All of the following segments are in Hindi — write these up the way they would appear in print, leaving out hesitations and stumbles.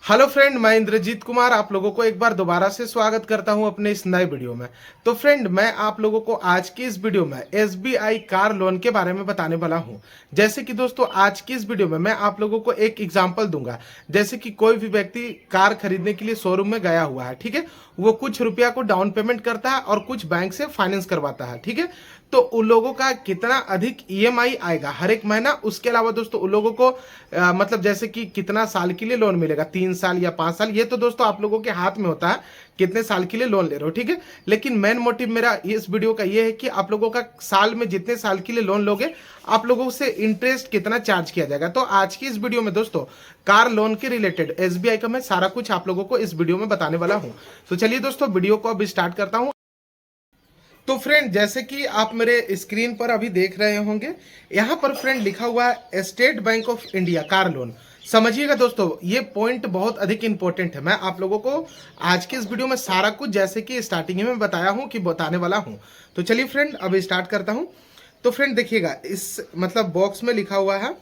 हेलो फ्रेंड, मैं इंद्रजीत कुमार आप लोगों को एक बार दोबारा से स्वागत करता हूं अपने इस नए वीडियो में। तो फ्रेंड, मैं आप लोगों को आज की इस वीडियो में एसबीआई कार लोन के बारे में बताने वाला हूं। जैसे कि दोस्तों, आज की इस वीडियो में मैं आप लोगों को एक एग्जांपल दूंगा। जैसे कि कोई भी व्यक्ति कार खरीदने के लिए शोरूम में गया हुआ है, ठीक है। वो कुछ रुपया को डाउन पेमेंट करता है और कुछ बैंक से फाइनेंस करवाता है, ठीक है। तो उन लोगों का कितना अधिक ईएमआई आएगा हर एक महीना, उसके अलावा दोस्तों उन लोगों को मतलब जैसे कि कितना साल के लिए लोन मिलेगा, 3 साल या 5 साल, ये तो दोस्तों आप लोगों के हाथ में होता है कितने साल के लिए लोन ले रहे हो, ठीक है। लेकिन मेन मोटिव मेरा इस वीडियो का ये है कि आप लोगों का साल में जितने साल के लिए लोन लोगे, आप लोगों से इंटरेस्ट कितना चार्ज किया जाएगा। तो आज की इस वीडियो में दोस्तों कार लोन के रिलेटेड एसबीआई का मैं सारा कुछ आप लोगों को इस वीडियो में बताने वाला हूं। तो चलिए दोस्तों, वीडियो को अब स्टार्ट करता हूं। तो फ्रेंड, जैसे कि आप मेरे स्क्रीन पर अभी देख रहे होंगे, यहाँ पर फ्रेंड लिखा हुआ है state bank of India car loan. समझिएगा दोस्तों, ये पॉइंट बहुत अधिक इंपॉर्टेंट है। मैं आप लोगों को आज के इस वीडियो में सारा कुछ जैसे कि स्टार्टिंग में बताया हूँ कि बताने वाला हूँ। तो चलिए फ्रेंड, अब स्टार्ट करता हूँ। तो फ्रेंड देखिएगा, इस मतलब बॉक्स में लिखा हुआ है,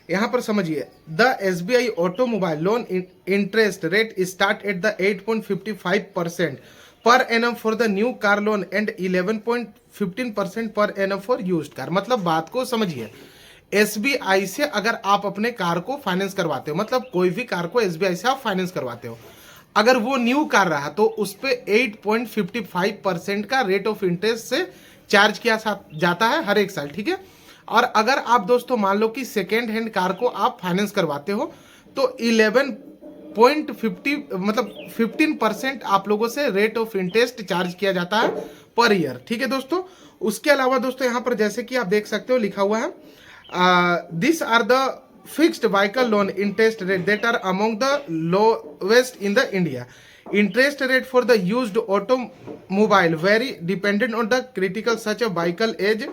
यहाँ पर समझिए, the SBI automobile loan interest rate start at the 8.55% per annum for the new car loan and 11.15% per annum for used car. मतलब बात को समझिए, एसबीआई से अगर आप अपने कार को फाइनेंस करवाते हो, मतलब कोई भी कार को एसबीआई से आप फाइनेंस करवाते हो, अगर वो न्यू कार रहा तो उस पे 8.55% का रेट ऑफ इंटरेस्ट से चार्ज किया जाता है हर एक साल, ठीक है। और अगर आप दोस्तों मान लो कि सेकेंड हैंड कार को आप फाइनेंस करवाते हो तो 11.50 मतलब 15% आप लोगों से रेट ऑफ इंटरेस्ट चार्ज किया जाता है पर ईयर, ठीक है दोस्तों। उसके अलावा दोस्तों यहाँ पर जैसे कि आप देख सकते हो लिखा हुआ है, this are the fixed vehicle loan interest rate that are among the lowest in the India. Interest rate for the used automobile very dependent on the critical such a vehicle age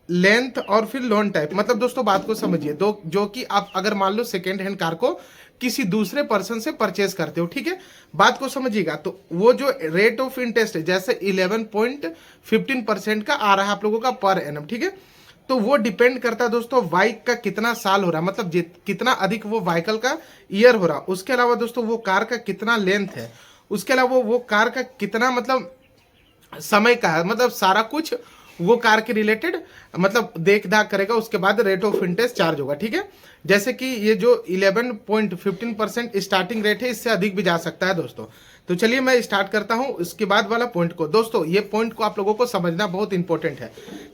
length और फिर लोन टाइप। मतलब दोस्तों बात को समझिए, दो जो कि आप अगर मान लो सेकेंड हैंड कार को किसी दूसरे पर्सन से परचेज करते हो, ठीक है, बात को समझिएगा। तो वो जो रेट ऑफ इंटरेस्ट है जैसे 11.15% का आ रहा है आप लोगों का पर एनम, ठीक है। तो वो डिपेंड करता है दोस्तों बाइक का कितना साल हो रहा है, मतलब कितना अधिक वो व्हीकल का ईयर हो रहा। उसके अलावा दोस्तों वो कार का कितना लेंथ है, उसके अलावा वो कार का कितना मतलब समय का है, मतलब सारा कुछ वो कार के रिलेटेड मतलब देख दाख करेगा। उसके बाद रेट ऑफ इंटरेस्ट चार्ज होगा, ठीक है। जैसे कि ये जो 11.15% स्टार्टिंग रेट है, इससे अधिक भी जा सकता है दोस्तों। तो चलिए मैं स्टार्ट करता हूं इसके बाद वाला पॉइंट को। दोस्तों ये पॉइंट को आप लोगों को समझना बहुत इंपॉर्टेंट है,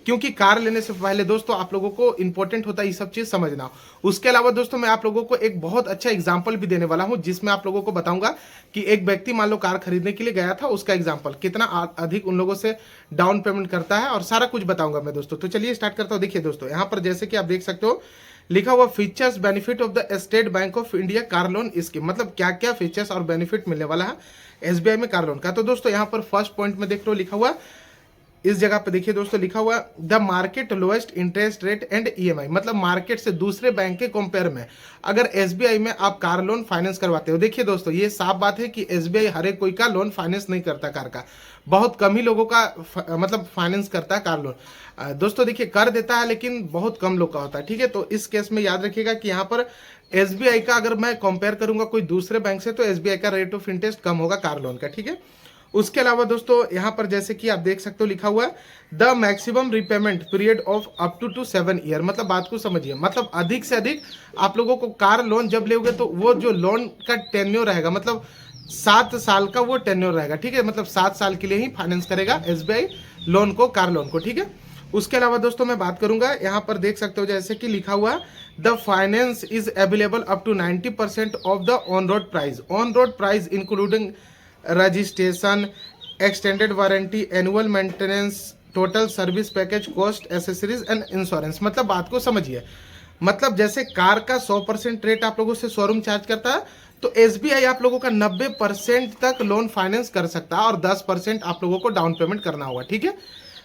क्योंकि कार लेने से पहले दोस्तों आप लोगों को इंपॉर्टेंट होता है ये सब चीज समझना। उसके अलावा दोस्तों मैं आप लोगों को एक बहुत अच्छा एग्जाम्पल भी देने वाला हूं, जिसमें आप लोगों को बताऊंगा कि एक व्यक्ति मान लो कार खरीदने के लिए गया था, उसका एग्जाम्पल कितना अधिक उन लोगों से डाउन पेमेंट करता है, और सारा कुछ बताऊंगा मैं दोस्तों। तो चलिए स्टार्ट करता हूँ। देखिए दोस्तों, यहाँ पर जैसे कि आप देख सकते हो लिखा हुआ features benefit of the state bank of India car loan scheme. मतलब क्या क्या फीचर्स और बेनिफिट मिलने वाला है एसबीआई में कार लोन का। तो दोस्तों यहाँ पर फर्स्ट पॉइंट में देख रहे हो लिखा हुआ, इस जगह पे देखिए दोस्तों लिखा हुआ the market lowest interest rate and EMI. मतलब मार्केट से दूसरे बैंक के कंपेयर में अगर एसबीआई में आप कार लोन फाइनेंस करवाते हो। देखिए दोस्तों ये साफ बात है कि एसबीआई हर एक कोई का लोन फाइनेंस नहीं करता कार का, बहुत कम ही लोगों का मतलब फाइनेंस करता है कार लोन। दोस्तों देखिए कर देता है लेकिन बहुत कम लोग का होता है, ठीक है। तो इस केस में याद रखिएगा कि यहाँ पर एसबीआई का अगर मैं कंपेयर करूंगा कोई दूसरे बैंक से तो एसबीआई का रेट ऑफ इंटरेस्ट कम होगा कार लोन का, ठीक है। उसके अलावा दोस्तों यहाँ पर जैसे कि आप देख सकते हो लिखा हुआ है the maximum repayment period of up to 7 year. मतलब बात को समझिए, मतलब अधिक से अधिक आप लोगों को कार लोन जब लेोगे तो वो जो लोन का टेन्योर रहेगा, मतलब 7 साल का वो टेन्योर रहेगा, ठीक है। मतलब 7 साल के लिए ही फाइनेंस करेगा एसबीआई लोन को, कार लोन को, ठीक है। उसके अलावा दोस्तों मैं बात करूंगा, यहाँ पर देख सकते हो जैसे कि लिखा हुआ the finance is available up to 90% of the on road price. On road price including registration, extended warranty, annual maintenance, total service package, cost, accessories and insurance. मतलब बात को समझिए, मतलब जैसे कार का 100% रेट आप लोगों से शोरूम चार्ज करता है, तो एसबीआई आप लोगों का 90% तक लोन फाइनेंस कर सकता है और 10% आप लोगों को डाउन पेमेंट करना होगा, ठीक है।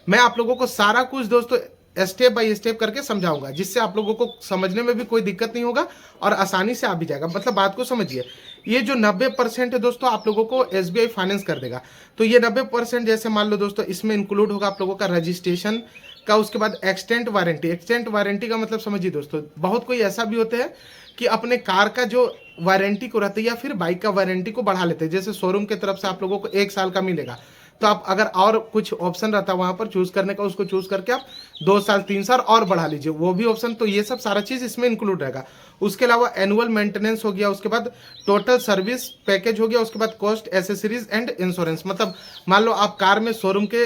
मैं आप लोगों को सारा कुछ दोस्तों स्टेप बाय स्टेप करके समझाऊंगा, जिससे आप लोगों को समझने में भी कोई दिक्कत नहीं होगा और आसानी से आ भी जाएगा। मतलब बात को समझिए, ये जो 90% है दोस्तों आप लोगों को एसबीआई फाइनेंस कर देगा। तो ये 90% जैसे मान लो दोस्तों, इसमें इंक्लूड होगा आप लोगों का रजिस्ट्रेशन का, उसके बाद एक्सटेंट वारंटी। एक्सटेंट वारंटी का मतलब समझिए दोस्तों, बहुत कोई ऐसा भी होते हैं कि अपने कार का जो वारंटी को रहता है या फिर बाइक का वारंटी को बढ़ा लेते हैं। जैसे शोरूम की तरफ से आप लोगों को 1 साल का मिलेगा, तो आप अगर और कुछ ऑप्शन रहता है वहां पर चूज करने का, उसको चूज करके आप 2 साल 3 साल और बढ़ा लीजिए, वो भी ऑप्शन। तो ये सब सारा चीज इसमें इंक्लूड रहेगा। उसके अलावा एनुअल मेंटेनेंस हो गया, उसके बाद टोटल सर्विस पैकेज हो गया, उसके बाद कॉस्ट, एसेसरीज एंड इंश्योरेंस। मतलब मान लो आप कार में शोरूम के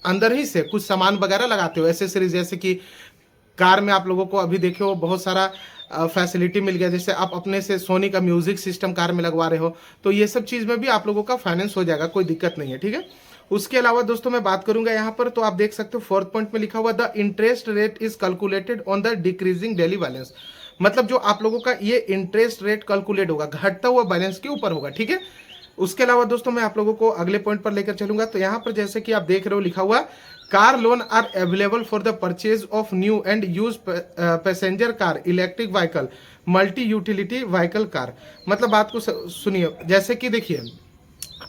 अंदर ही से कुछ सामान वगैरह लगाते हो, एसेसरीज, जैसे कि कार में आप लोगों को अभी देखे हो बहुत सारा फैसिलिटी मिल गया, जैसे आप अपने से सोनी का म्यूजिक सिस्टम कार में लगवा रहे हो, तो ये सब चीज़ में भी आप लोगों का फाइनेंस हो जाएगा, कोई दिक्कत नहीं है, ठीक है। उसके अलावा दोस्तों मैं बात करूंगा यहाँ पर, तो आप देख सकते हो 4th पॉइंट में लिखा हुआ the interest rate is calculated on the decreasing daily balance. मतलब जो आप लोगों का ये इंटरेस्ट रेट कैलकुलेट होगा घटता हुआ बैलेंस के ऊपर होगा, ठीक है। उसके अलावा दोस्तों मैं आप लोगों को अगले पॉइंट पर लेकर चलूंगा। तो यहाँ पर जैसे कि आप देख रहे हो लिखा हुआ car loan are available for the purchase of new and use passenger car, electric vehicle, multi utility vehicle car. मतलब बात को सुनिए, जैसे कि देखिए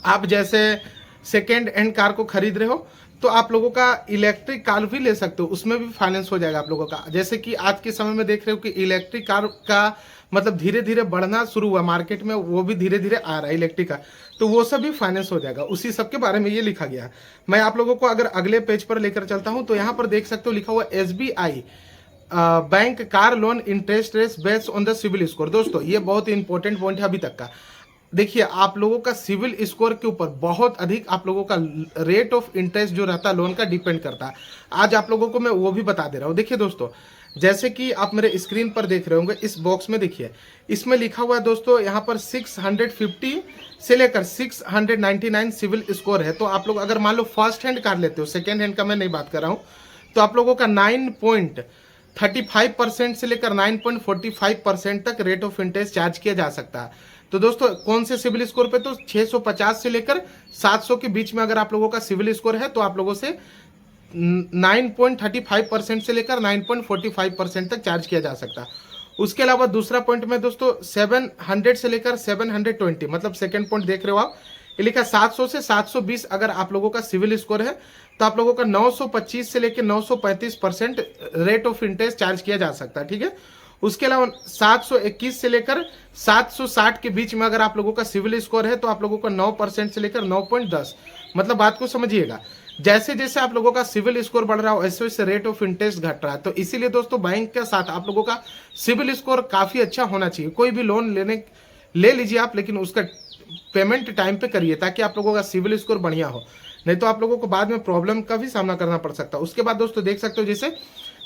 आप जैसे सेकेंड हैंड कार को खरीद रहे हो, तो आप लोगों का इलेक्ट्रिक कार भी ले सकते हो, उसमें भी फाइनेंस हो जाएगा आप लोगों का। जैसे कि आज के समय में देख रहे हो कि इलेक्ट्रिक कार का मतलब धीरे धीरे बढ़ना शुरू हुआ मार्केट में, वो भी धीरे धीरे आ रहा है इलेक्ट्रिक कार, तो वो सब भी फाइनेंस हो जाएगा। उसी सब के बारे में ये लिखा गया है। मैं आप लोगों को अगर अगले पेज पर लेकर चलता हूँ, तो यहाँ पर देख सकते हो लिखा हुआ SBI bank car loan interest rate based on the civil score. दोस्तों ये बहुत ही इंपॉर्टेंट पॉइंट है अभी तक का। देखिए आप लोगों का सिविल स्कोर के ऊपर बहुत अधिक आप लोगों का रेट ऑफ इंटरेस्ट जो रहता है लोन का डिपेंड करता है। आज आप लोगों को मैं वो भी बता दे रहा हूँ। देखिए दोस्तों, जैसे कि आप मेरे स्क्रीन पर देख रहे होंगे, इस बॉक्स में देखिए, इसमें लिखा हुआ है दोस्तों यहाँ पर 650 से लेकर 699 सिविल स्कोर है। तो आप लोग अगर मान लो फर्स्ट हैंड कार लेते हो, सेकेंड हैंड का मैं नहीं बात कर रहा हूँ, तो आप लोगों का 9.35% से लेकर 9.45% तक रेट ऑफ इंटरेस्ट चार्ज किया जा सकता है। तो दोस्तों कौन से सिविल स्कोर पे, तो 650 से लेकर 700 के बीच में अगर आप लोगों का सिविल स्कोर है, तो आप लोगों से 9.35% से लेकर 9.45% तक चार्ज किया जा सकता है। उसके अलावा दूसरा पॉइंट में दोस्तों 700 से लेकर 720, मतलब सेकंड पॉइंट देख रहे हो आप, ये लिखा 700 से 720 अगर आप लोगों का सिविल स्कोर है, तो आप लोगों का 925 से लेकर 935% रेट ऑफ इंटरेस्ट चार्ज किया जा सकता है, ठीक है। उसके अलावा 721 से लेकर 760 के बीच में अगर आप लोगों का सिविल स्कोर है, तो आप लोगों का 9% से लेकर 9.10, मतलब बात को समझिएगा, जैसे जैसे आप लोगों का सिविल स्कोर बढ़ रहा हो वैसे वैसे रेट ऑफ इंटरेस्ट घट रहा है। तो इसीलिए दोस्तों बैंक के साथ आप लोगों का सिविल स्कोर काफी अच्छा होना चाहिए। कोई भी लोन ले लीजिए आप, लेकिन उसका पेमेंट टाइम पे करिए ताकि आप लोगों का सिविल स्कोर बढ़िया हो, नहीं तो आप लोगों को बाद में प्रॉब्लम का भी सामना करना पड़ सकता है। उसके बाद दोस्तों देख सकते हो जैसे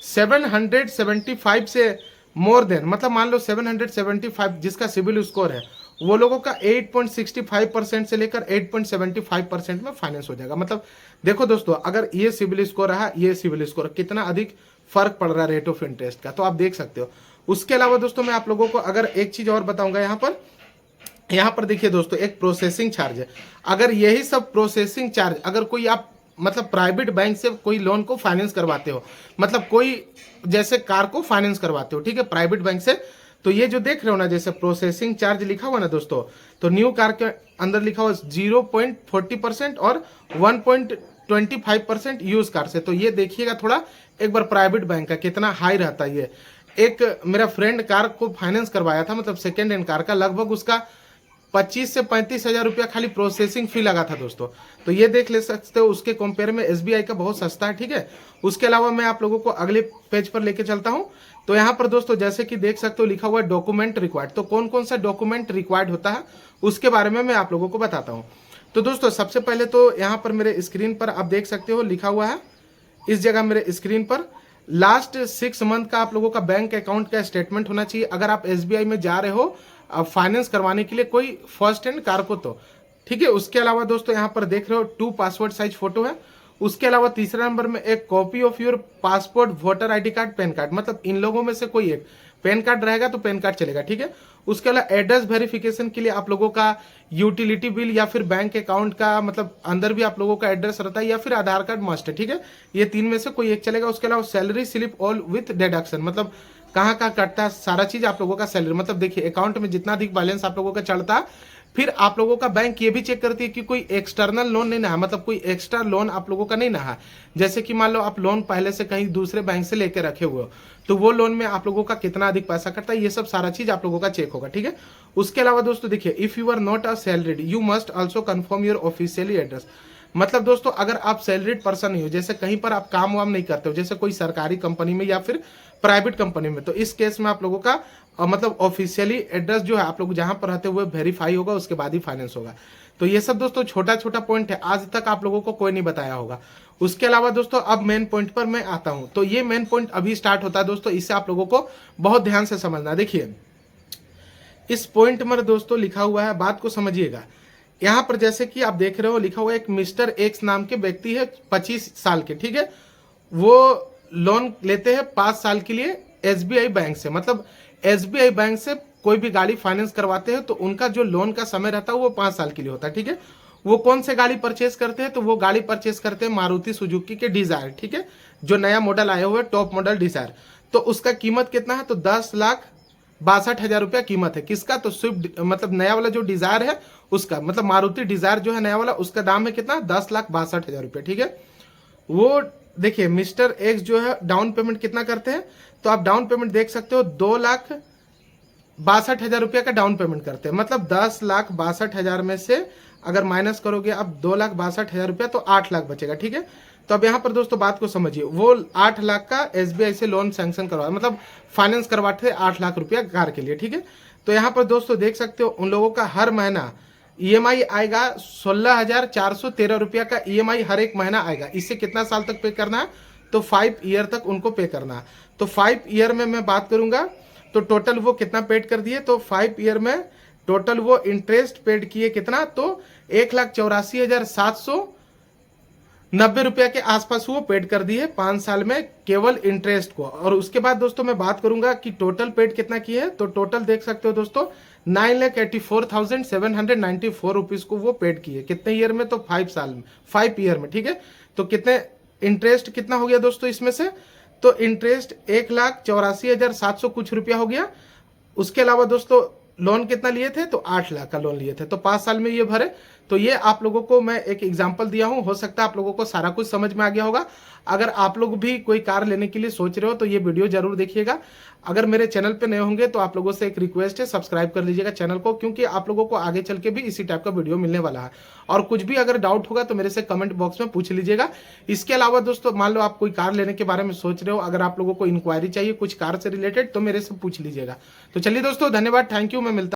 775 से मोर देन, मतलब मान लो 775 जिसका सिविल स्कोर है, वो लोगों का 8.65% से लेकर 8.75% में फाइनेंस हो जाएगा। मतलब देखो दोस्तों, अगर ये सिविल स्कोर रहा, ये सिविल स्कोर, कितना अधिक फर्क पड़ रहा है रेट ऑफ इंटरेस्ट का, तो आप देख सकते हो। उसके अलावा दोस्तों मैं आप लोगों को अगर एक चीज और बताऊंगा, यहाँ पर देखिए दोस्तों, एक प्रोसेसिंग चार्ज है। अगर यही सब प्रोसेसिंग चार्ज अगर कोई आप मतलब प्राइवेट बैंक से कोई लोन को फाइनेंस करवाते हो, मतलब कोई जैसे कार को फाइनेंस करवाते हो, ठीक है, प्राइवेट बैंक से, तो ये जो देख रहे हो ना, जैसे प्रोसेसिंग चार्ज लिखा हुआ ना दोस्तों, तो न्यू कार के अंदर लिखा हुआ 0.40% और 1.25% यूज कार से। तो ये देखिएगा थोड़ा एक बार प्राइवेट बैंक का कितना हाई रहता है। ये एक मेरा फ्रेंड कार को फाइनेंस करवाया था, मतलब सेकेंड हैंड कार का, लगभग उसका 25 से 35 हजार रुपया खाली प्रोसेसिंग फी लगा था दोस्तों। तो ये देख ले सकते हो, उसके कंपेयर में SBI का बहुत सस्ता है, ठीक है। उसके अलावा मैं आप लोगों को अगले पेज पर लेके चलता हूं। तो यहाँ पर दोस्तों जैसे कि देख सकते हो लिखा हुआ है डॉक्यूमेंट रिक्वायर्ड। तो कौन कौन सा डॉक्यूमेंट रिक्वायर्ड होता है उसके बारे में मैं आप लोगों को बताता हूँ। तो दोस्तों सबसे पहले तो यहाँ पर मेरे स्क्रीन पर आप देख सकते हो लिखा हुआ है, इस जगह मेरे स्क्रीन पर लास्ट 6 मंथ का आप लोगों का बैंक अकाउंट का स्टेटमेंट होना चाहिए। अगर आप SBI में जा रहे हो फाइनेंस करवाने के लिए कोई फर्स्ट हैंड कार को, तो ठीक है। उसके अलावा दोस्तों यहाँ पर देख रहे हो 2 पासपोर्ट साइज फोटो है। उसके अलावा तीसरा नंबर में एक copy of your passport, voter ID card, pan card, मतलब इन लोगों में से कोई एक पैन कार्ड रहेगा तो पैन कार्ड चलेगा, ठीक है। उसके अलावा एड्रेस वेरिफिकेशन के लिए आप लोगों का यूटिलिटी बिल या फिर बैंक अकाउंट का, मतलब अंदर भी आप लोगों का एड्रेस रहता है, या फिर आधार कार्ड मस्ट है, ठीक है। ये 3 में से कोई एक चलेगा। उसके अलावा salary slip all with deduction, मतलब कहाँ कहाँ कटता है सारा चीज आप लोगों का सैलरी, मतलब देखिए अकाउंट में जितना अधिक बैलेंस आप लोगों का चढ़ता है फिर आप लोगों का बैंक ये भी चेक करती है कि कोई एक्सटर्नल लोन नहीं ना है, मतलब कोई एक्स्ट्रा लोन आप लोगों का नहीं ना है। जैसे कि मान लो आप लोन पहले से कहीं दूसरे बैंक से लेके रखे हुए हो, तो वो लोन में आप लोगों का कितना अधिक पैसा कटता है, ये सब सारा चीज आप लोगों का चेक होगा, ठीक है। उसके अलावा दोस्तों देखिए, if you are not a salaried you must also confirm your officially address. मतलब दोस्तों अगर आप सैलरीड पर्सन नहीं हो, जैसे कहीं पर आप काम वाम नहीं करते हो, जैसे कोई सरकारी कंपनी में या फिर प्राइवेट कंपनी में, तो इस केस में आप लोगों का मतलब ऑफिशियली एड्रेस जो है आप लोग जहां पर रहते हुए वेरीफाई होगा, उसके बाद ही फाइनेंस होगा। तो ये सब दोस्तों छोटा छोटा पॉइंट है, आज तक आप लोगों को कोई नहीं बताया होगा। उसके अलावा दोस्तों अब मेन पॉइंट पर मैं आता हूं। तो ये मेन पॉइंट अभी स्टार्ट होता है दोस्तों, इससे आप लोगों को बहुत ध्यान से समझना। देखिए इस पॉइंट में दोस्तों लिखा हुआ है, बात को समझिएगा। यहाँ पर जैसे कि आप देख रहे हो लिखा हुआ है, एक मिस्टर एक्स नाम के व्यक्ति है 25 साल के, ठीक है। वो लोन लेते हैं 5 साल के लिए एसबीआई बैंक से। मतलब एसबीआई बैंक से कोई भी गाड़ी फाइनेंस करवाते हैं तो उनका जो लोन का समय रहता है वो 5 साल के लिए होता है, ठीक है। वो कौन से गाड़ी परचेस करते हैं, तो वो गाड़ी परचेस करते हैं मारुति सुजुकी के डिजायर, ठीक है, जो नया मॉडल आया हुआ है टॉप मॉडल डिजायर। तो उसका कीमत कितना है, तो 10,62,000 रुपया कीमत है। किसका, तो स्विफ्ट मतलब नया वाला जो डिजायर है उसका, मतलब मारुति डिजायर जो है नया वाला, उसका दाम है कितना, 10,62,000 रुपया, ठीक है। वो देखिए मिस्टर एक्स जो है डाउन पेमेंट कितना करते हैं, तो आप डाउन पेमेंट देख सकते हो 2,62,000 रुपया का डाउन पेमेंट करते हैं। मतलब 10,62,000 में से अगर माइनस करोगे अब 2,62,000 रुपया, तो 8 लाख बचेगा, ठीक है। तो अब यहाँ पर दोस्तों बात को समझिए, वो 8 लाख का एसबीआई से लोन सैंक्शन करवा, मतलब फाइनेंस करवाते थे 8 लाख रुपया कार के लिए, ठीक है। तो यहाँ पर दोस्तों देख सकते हो उन लोगों का हर महीना ईएमआई आएगा 16,413 रुपया का ईएमआई हर एक महीना आएगा। इससे कितना साल तक पे करना है, तो 5 ईयर तक उनको पे करना है। तो 5 ईयर में मैं बात करूंगा तो टोटल वो कितना पेड कर दिए, तो 5 ईयर में टोटल वो इंटरेस्ट पेड किए कितना, तो 1,84,790 रुपया के आसपास वो पेड कर दिए 5 साल में केवल इंटरेस्ट को। और उसके बाद दोस्तों मैं बात करूंगा कि टोटल पेड कितना किए हैं, तो टोटल देख सकते हो दोस्तों 9,84,794 रुपीज को वो पेड किए। कितने ईयर में, तो 5 साल में, 5 ईयर में, ठीक है। तो कितने इंटरेस्ट कितना हो गया दोस्तों इसमें से, तो इंटरेस्ट 1,84,700 कुछ रुपया हो गया। उसके अलावा दोस्तों लोन कितना लिए थे, तो 8 लाख का लोन लिए थे, तो 5 साल में ये भरे। तो ये आप लोगों को मैं एक एग्जांपल दिया हूं, हो सकता है आप लोगों को सारा कुछ समझ में आ गया होगा। अगर आप लोग भी कोई कार लेने के लिए सोच रहे हो तो ये वीडियो जरूर देखिएगा। अगर मेरे चैनल पे नए होंगे तो आप लोगों से एक रिक्वेस्ट है, सब्सक्राइब कर लीजिएगा चैनल को, क्योंकि आप लोगों को आगे चल के भी इसी टाइप का वीडियो मिलने वाला है। और कुछ भी अगर डाउट होगा तो मेरे से कमेंट बॉक्स में पूछ लीजिएगा। इसके अलावा दोस्तों मान लो आप कोई कार लेने के बारे में सोच रहे हो, अगर आप लोगों को इंक्वायरी चाहिए कुछ कार से रिलेटेड, तो मेरे से पूछ लीजिएगा। तो चलिए दोस्तों धन्यवाद, थैंक यू, मैं मिलता